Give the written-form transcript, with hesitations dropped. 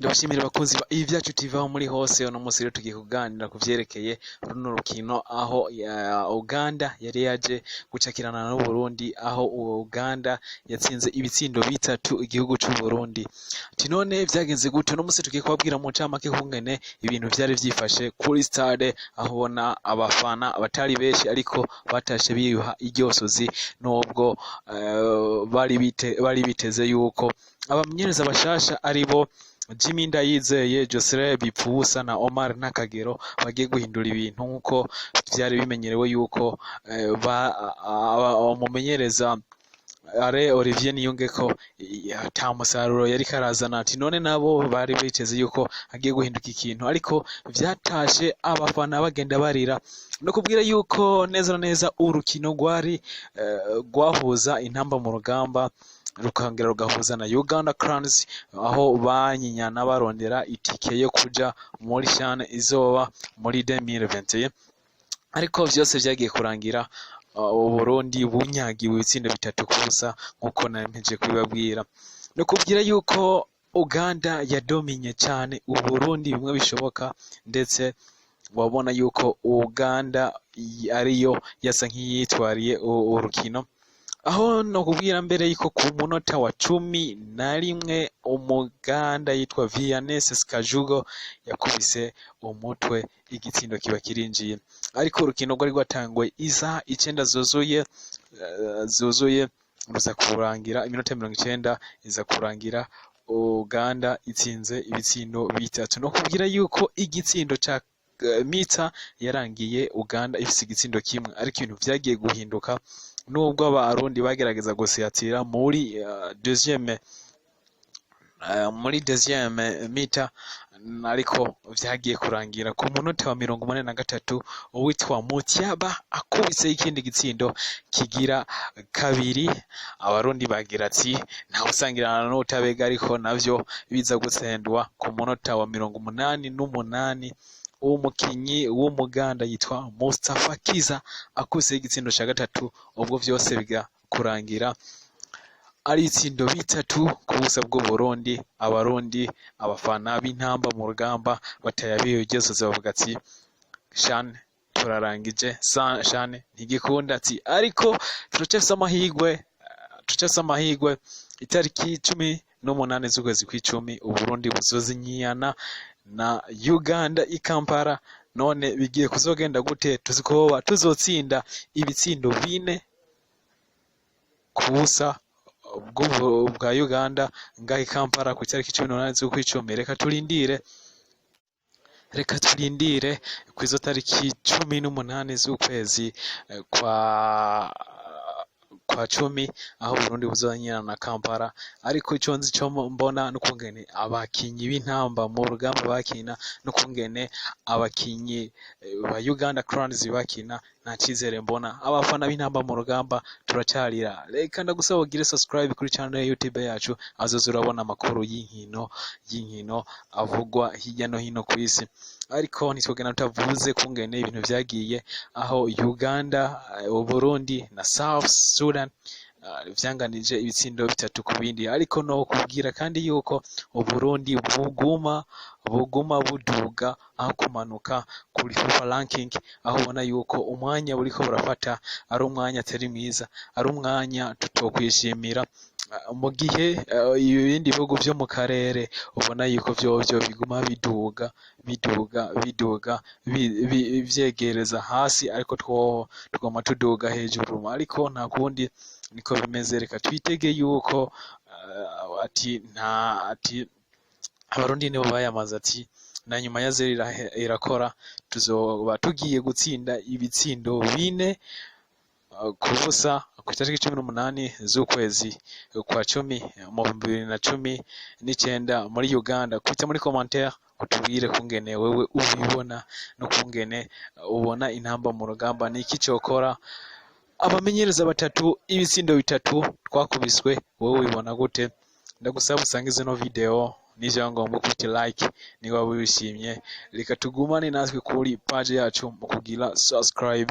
Ndabashimira abakunzi ba IVYACU TV aho muri hose uno munsi rero tugiye kuganira ku vyerekeye runo rukino aho Uganda yari yaje gucakirana no Burundi aho Uganda yatsinze ibitsindo bitatu igihugu c'u Burundi. Ati none vyagenze gute? Uno munsi tugiye kubabwira mu ncamake kungene ibintu vyari vyifashe kuri stade aho ubona abafana abatari benshi ariko batashe biyuha iryosozi nubwo bari biteze yuko abamenyereza bashasha aribo Jimmy Ndayizeye, Joseph Bipfubusa na Omar Nakagero bagiye guhindura ibintu nkuko vyari bimenyerewe yuko umumenyereza Are Olivier Niyongeko ata musaruro yari karazana. Ati none nabo bari biteze yuko agiye guhinduka ikintu ariko vyatashe abafana bagenda barira no kubwira yuko neza neza urukino rwari rwahuza intamba mu rugamba rukangera rugahuza na Uganda Cranes aho banyinyana barondera itike yo kuja muri CHAN izoba muri 2021 ariko vyose vyagiye kurangira Burundi bunyagiwe ibitsindo bitatu kubusa nkuko nampeje kubibabwira no kubwira yuko Uganda yadominye cyane Burundi bimwe bishoboka ndetse wabona yuko Uganda ariyo yasa nk'iyitwariye urukino aho no kubwira mbere yuko ku munota wa 11 umuganda yitwa Vianney Skajugo yakubise umutwe igitsindo kiba kirinjiye ariko urukino rwari rwatangwe isa 9 zuzuye ruza kurangira iminota 90 iza kurangira Uganda itsinze ibitsindo bitatu no kubwira yuko igitsindo ca mita yarangiye Uganda ifise igitsindo kimwe ariko ibintu vyagiye guhinduka nubwo abarundi bagerageza gusiyatira muri deuxième mita ariko vyagiye kurangira ku munota wa 83 uwitwa Mutiaba akubise ikindi gitsindo kigira kabiri abarundi bagira ati nta usangirana no utabega ariko navyo biza gutsendwa ku munota wa 88 umukinyi w'umuganda yitwa Mustafa Kiza akuse igitsindo ca gatatu ubwo vyose biga kurangira ari itsindo bitatu kubusa bwo Burundi abarundi abafana b'intamba mu rugamba batayabiye igesoze bavuga ati CHAN turarangije CHAN ntigikunda ati ariko turacefisa amahigwe itariki 18 z'ukwezi kw'icumi Uburundi buzozinyana na Uganda i Kampala none bigiye kuzogenda gute tuzikoba tuzotsinda ibitsindo 4 kubusa bwa Uganda ngahi Kampala ku itariki 18 z'ukw'icumi reka turindire kwizo tariki 18 z'ukwezi kwa 10 aho Burundi buzonyana na Kampala ariko icyo nzi cyo mbona n'ukungene abakinyi b'intamba mu rugamba bakina n'ukungene abakinyi ba Uganda Cranes bakina nta cizere mbona abafana b'intamba mu rugamba turacyarira reka ndagusaba ugire subscribe kuri channel ya YouTube yacu azoza urabona amakuru y'inkino avugwa hirya no hino ku isi ariko nitwogena tutavuze kungene ibintu vyagiye aho Uganda Burundi na South Sudan vyanganije ibitsindo bitatu ku bindi ariko no kubwira kandi yuko Burundi buguma buduga aho kumanuka kuri FIFA ranking aho ubona yuko umwanya buriko burafata ari umwanya atari mwiza ari umwanya tutokwishimira mu gihe ibindi bihugu vyo mu karere ubona yuko vyovyo biguma biduga vyegereza hasi ariko twoma tuduga hejuru ariko nta kundi niko bimeze reka twitege yuko ati abarundi nibo bayamaze ati na nyuma ya zeri irakora tuzoba tugiye gutsinda ibitsindo 4 kubusa ku itariki 18 z'ukwezi kwa 10 mu 2019 muri Uganda. Kwita muri commentaire utubwire kungene wewe ubibona no kungene ubona intamba mu rugamba niki cyokora abamenyereza batatu ibitsindo bitatu twakubiswe wowe ubibona gute? Ndagusaba usangize no video nijangomba kwiti like niba wishimye reka tugumane natwe kuri page yacu mu kugira subscribe.